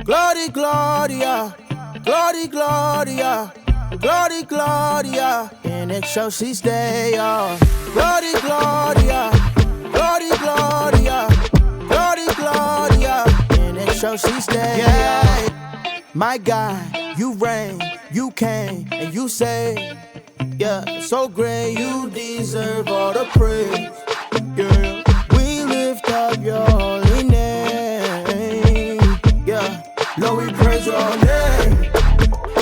Glory, Gloria, Glory, Gloria, Glory, Gloria. In it show she stay on. Glory, Gloria, Glory, Gloria, Glory, Gloria. In it show she stay. Yeah. My God, you reign, you came, and you say, yeah, so great, you deserve all the praise. Yeah, we lift up your holy name. Yeah, Lord, we praise your name.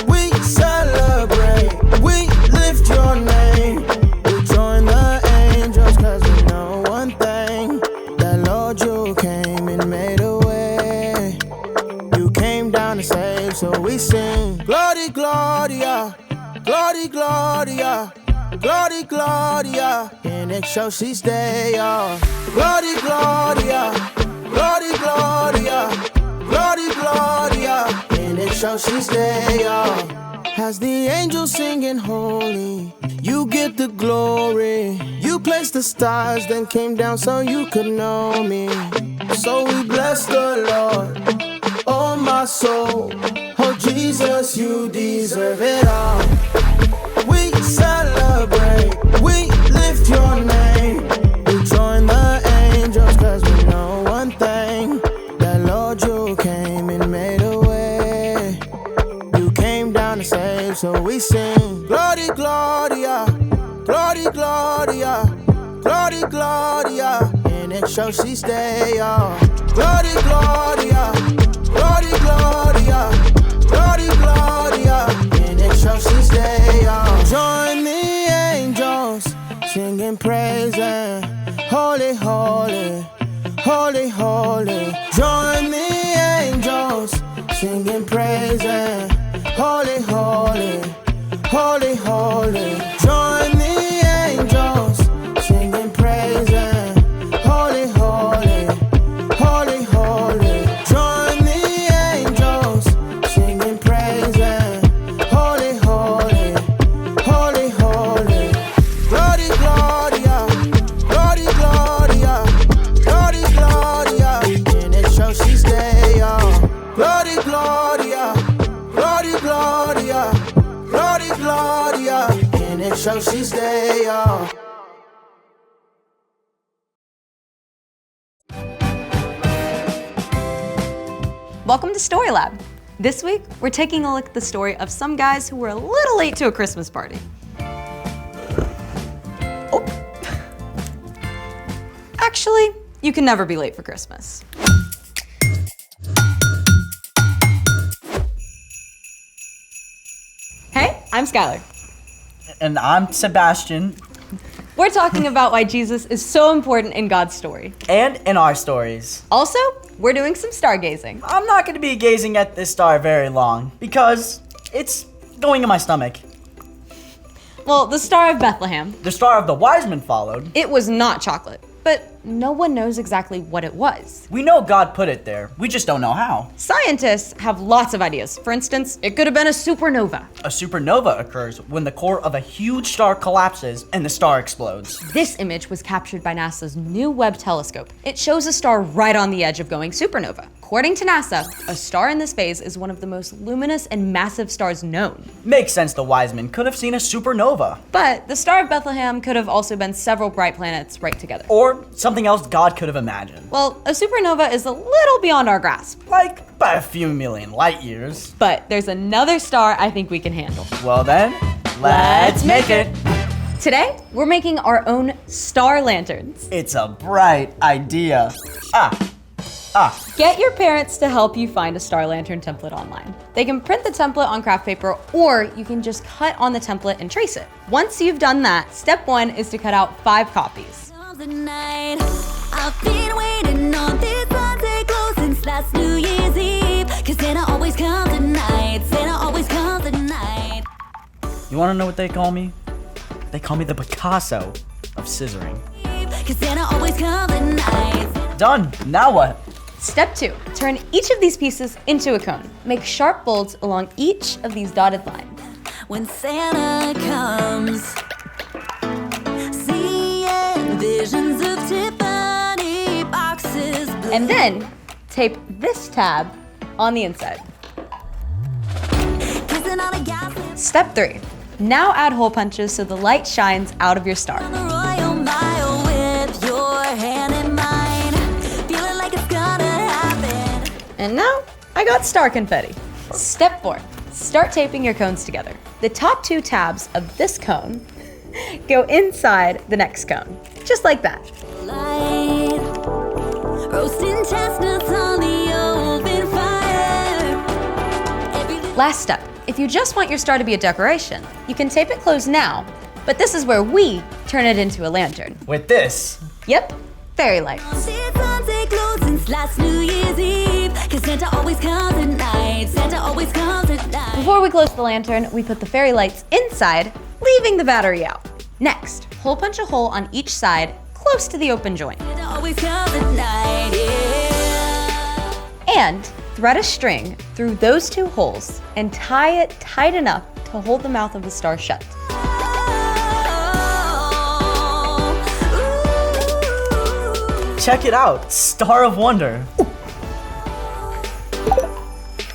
We celebrate, we lift your name. We join the angels, cause we know one thing, that Lord, you came and made a way. You came down to save, so we sing. Glory, Gloria, Glory, Gloria, Glory, Gloria. In it show she stay on. Glory, Gloria, Glory, Gloria, Glory, Gloria. In it show she stay on. As the angels singing holy, you get the glory. You placed the stars, then came down so you could know me. So we bless the Lord, oh my soul. Oh Jesus, you deserve it all. We celebrate, we lift your name. We join the angels, cause we know one thing, that Lord, you came and made a way. You came down to save, so we sing. Glory, Gloria, Glory, Gloria, Glory, Gloria. In it show she stay on. Glory, Gloria, Glory, Gloria, Glory, Gloria. In it show she stay on. Join the angels singing praise and holy, holy, holy, holy. Join the angels singing praise and holy, holy, holy, holy. Join the angels singing praise and holy, holy, holy, holy. Join the angels singing praise and holy, holy, holy, holy. Glory, Gloria, Glory, Gloria, Glory, Gloria. In it show she stay on. Glory, Gloria, Glory, Gloria, Glory, Gloria. In it show she stay on. Welcome to Story Lab. This week, we're taking a look at the story of some guys who were a little late to a Christmas party. Oh. Actually, you can never be late for Christmas. Hey, I'm Skylar. And I'm Sebastian. We're talking about why Jesus is so important in God's story. And in our stories. Also, we're doing some stargazing. I'm not going to be gazing at this star very long because it's going in my stomach. Well, the Star of Bethlehem. The star of the wise men followed. It was not chocolate, but no one knows exactly what it was. We know God put it there. We just don't know how. Scientists have lots of ideas. For instance, it could have been a supernova. A supernova occurs when the core of a huge star collapses and the star explodes. This image was captured by NASA's new Webb telescope. It shows a star right on the edge of going supernova. According to NASA, a star in this phase is one of the most luminous and massive stars known. Makes sense the wise men could have seen a supernova. But the Star of Bethlehem could have also been several bright planets right together. Or something else God could have imagined. Well, a supernova is a little beyond our grasp. Like by a few million light years. But there's another star I think we can handle. Well then, let's make it. Today, we're making our own star lanterns. It's a bright idea. Get your parents to help you find a star lantern template online. They can print the template on craft paper, or you can just cut on the template and trace it. Once you've done that, step 1 is to cut out 5 copies. I've been waiting on this Sunday close since last New Year's Eve. Cause Santa always comes at night. Santa always comes at night. You wanna know what they call me? They call me the Picasso of scissoring. Cause Santa always comes at night. Done, now what? Step 2, turn each of these pieces into a cone. Make sharp bolts along each of these dotted lines. When Santa comes, seeing visions of Tiffany boxes blue. And then tape this tab on the inside. Kissing on a gas Step 3. Now add hole punches so the light shines out of your star. on the Royal Mile with your hand in mine. Feeling like it's gonna happen. And now I got star confetti. Step 4. Start taping your cones together. The top 2 tabs of this cone go inside the next cone, just like that. Light. Roasting chestnuts on the open fire. Last step. If you just want your star to be a decoration, you can tape it closed now, but this is where we turn it into a lantern. With this, Yep, fairy lights. Sunset closed since last New Year's Eve. 'Cause Santa always comes at night. Santa always comes at night. Before we close the lantern, we put the fairy lights inside, leaving the battery out. Next, hole punch a hole on each side, close to the open joint. Santa always comes at night, yeah. And thread a string through those 2 holes and tie it tight enough to hold the mouth of the star shut. check it out. Star of Wonder.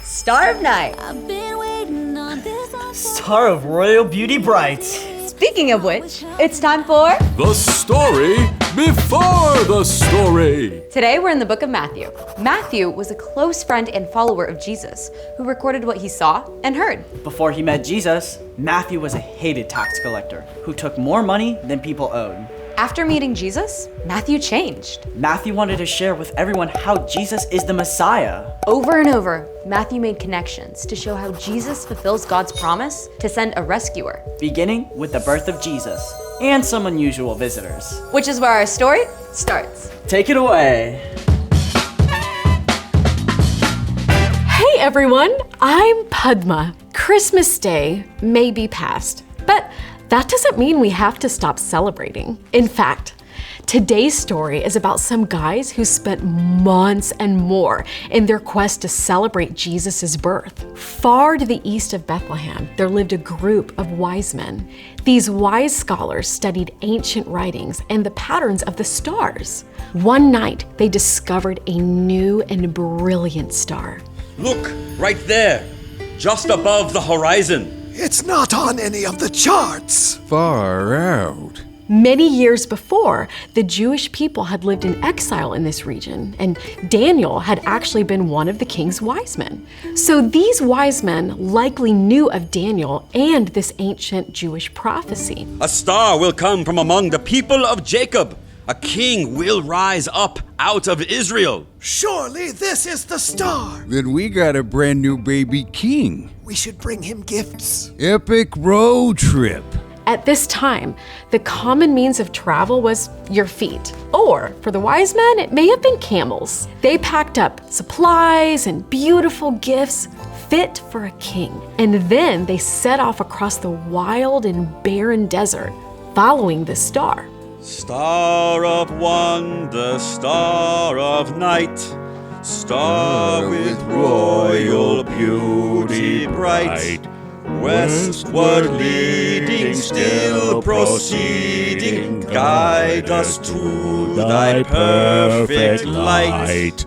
Star of Night. I've been waiting on this all Star of Royal Beauty Bright. Speaking of which, it's time for... The story before the story. Today we're in the book of Matthew. Matthew was a close friend and follower of Jesus who recorded what he saw and heard. Before he met Jesus, Matthew was a hated tax collector who took more money than people owed. After meeting Jesus, Matthew changed. Matthew wanted to share with everyone how Jesus is the Messiah. Over and over, Matthew made connections to show how Jesus fulfills God's promise to send a rescuer, Beginning with the birth of Jesus and some unusual visitors. which is where our story starts. Take it away. Hey everyone, I'm Padma. Christmas Day may be past, but that doesn't mean we have to stop celebrating. In fact, today's story is about some guys who spent months and more in their quest to celebrate Jesus' birth. Far to the east of Bethlehem, there lived a group of wise men. These wise scholars studied ancient writings and the patterns of the stars. One night, they discovered a new and brilliant star. Look, right there, just above the horizon. It's not on any of the charts. Far out. Many years before, the Jewish people had lived in exile in this region, and Daniel had actually been one of the king's wise men. So these wise men likely knew of Daniel and this ancient Jewish prophecy. A star will come from among the people of Jacob. A king will rise up out of Israel. Surely this is the star. Then we got a brand new baby king. We should bring him gifts. Epic road trip. At this time, the common means of travel was your feet, or for the wise men, it may have been camels. They packed up supplies and beautiful gifts fit for a king, and then they set off across the wild and barren desert, following the star. Star of wonder, star of night, star with royal beauty bright. Westward leading, still proceeding, guide us to thy perfect light.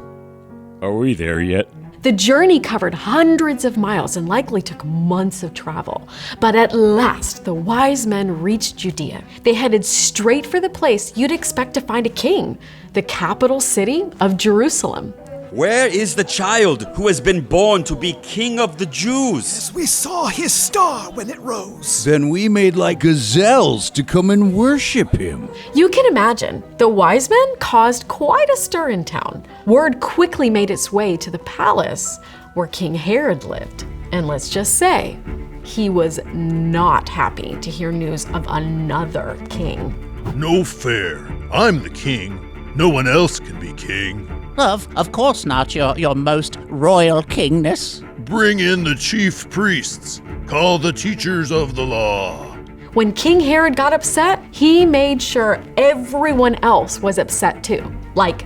Are we there yet? The journey covered hundreds of miles and likely took months of travel. But at last, the wise men reached Judea. They headed straight for the place you'd expect to find a king, the capital city of Jerusalem. Where is the child who has been born to be King of the Jews? As we saw his star when it rose. Then we made like gazelles to come and worship him. You can imagine, the wise men caused quite a stir in town. Word quickly made its way to the palace where King Herod lived. And let's just say, he was not happy to hear news of another king. No fair. I'm the king. No one else can be king. Of course not, your most royal kingness. Bring in the chief priests. Call the teachers of the law. When King Herod got upset, he made sure everyone else was upset too. Like,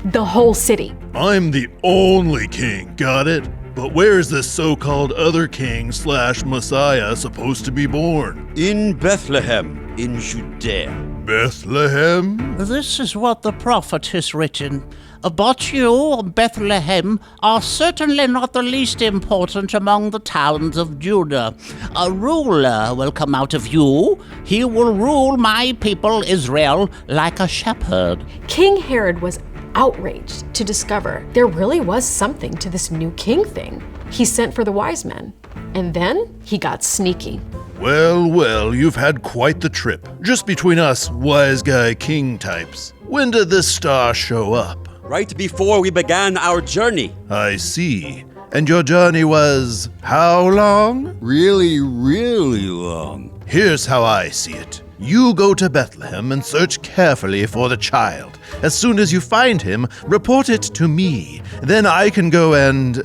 the whole city. I'm the only king, got it? But where's this so-called other king / Messiah supposed to be born? In Bethlehem, in Judea. Bethlehem? This is what the prophet has written. But you, Bethlehem, are certainly not the least important among the towns of Judah. A ruler will come out of you. He will rule my people Israel like a shepherd. King Herod was outraged to discover there really was something to this new king thing. He sent for the wise men, and then he got sneaky. Well, well, you've had quite the trip. Just between us wise guy king types. When did this star show up? Right before we began our journey. I see. And your journey was how long? Really, really long. Here's how I see it. You go to Bethlehem and search carefully for the child. As soon as you find him, report it to me. Then I can go and,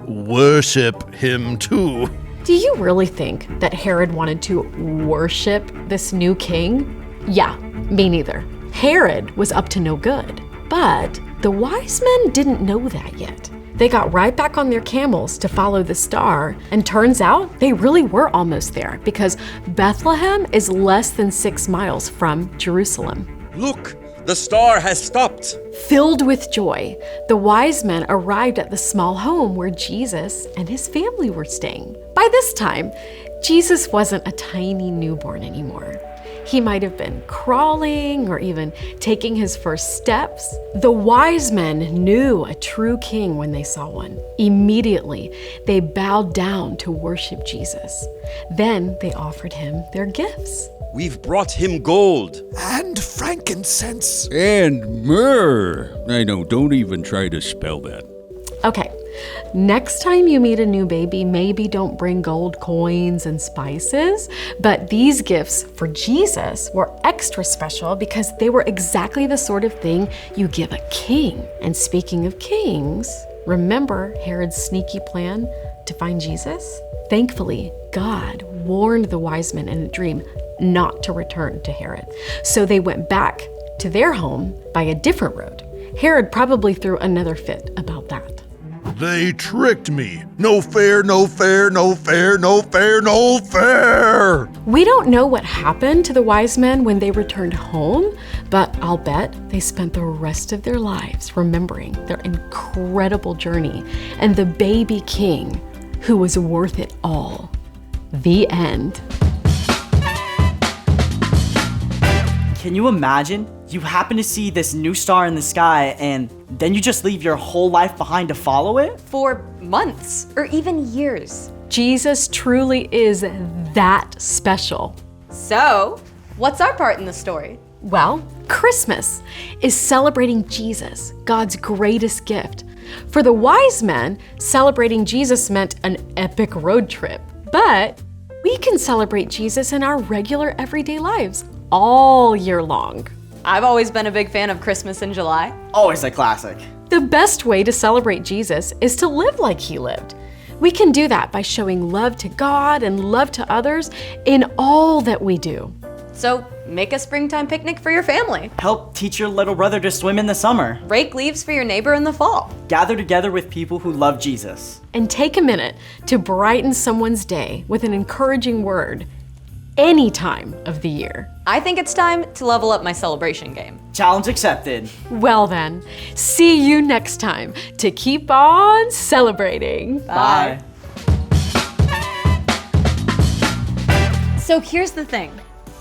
worship him too. Do you really think that Herod wanted to worship this new king? Yeah, me neither. Herod was up to no good, but the wise men didn't know that yet. They got right back on their camels to follow the star, and turns out they really were almost there because Bethlehem is less than 6 miles from Jerusalem. Look, the star has stopped. Filled with joy, the wise men arrived at the small home where Jesus and his family were staying. By this time, Jesus wasn't a tiny newborn anymore. He might have been crawling or even taking his first steps. The wise men knew a true king when they saw one. Immediately, they bowed down to worship Jesus. Then they offered him their gifts. We've brought him gold. And frankincense. And myrrh. I know, don't even try to spell that. Okay, next time you meet a new baby, maybe don't bring gold coins and spices, but these gifts for Jesus were extra special because they were exactly the sort of thing you give a king. And speaking of kings, remember Herod's sneaky plan to find Jesus? Thankfully, God warned the wise men in a dream not to return to Herod. So they went back to their home by a different road. Herod probably threw another fit about that. They tricked me. No fair, no fair, no fair, no fair, no fair. We don't know what happened to the wise men when they returned home, but I'll bet they spent the rest of their lives remembering their incredible journey and the baby king who was worth it all. The end. Can you imagine? You happen to see this new star in the sky and then you just leave your whole life behind to follow it? For months or even years. Jesus truly is that special. So, what's our part in the story? Well, Christmas is celebrating Jesus, God's greatest gift. For the wise men, celebrating Jesus meant an epic road trip. But we can celebrate Jesus in our regular everyday lives all year long. I've always been a big fan of Christmas in July. Always a classic. The best way to celebrate Jesus is to live like he lived. We can do that by showing love to God and love to others in all that we do. So make a springtime picnic for your family. Help teach your little brother to swim in the summer. Rake leaves for your neighbor in the fall. Gather together with people who love Jesus. And take a minute to brighten someone's day with an encouraging word any time of the year. I think it's time to level up my celebration game. Challenge accepted. Well then, see you next time to keep on celebrating. Bye. So here's the thing.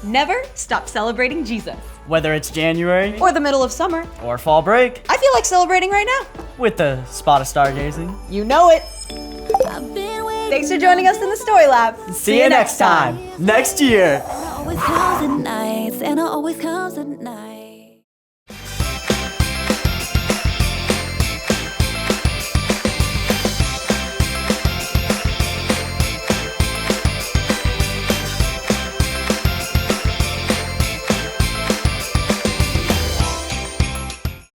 Never stop celebrating Jesus. Whether it's January Or the middle of summer. or fall break, I feel like celebrating right now. with the spot of stargazing. You know it. I've been waiting. Thanks for joining us in the Story Lab. See you next time. Next year. Always comes at nights, and it always comes at night.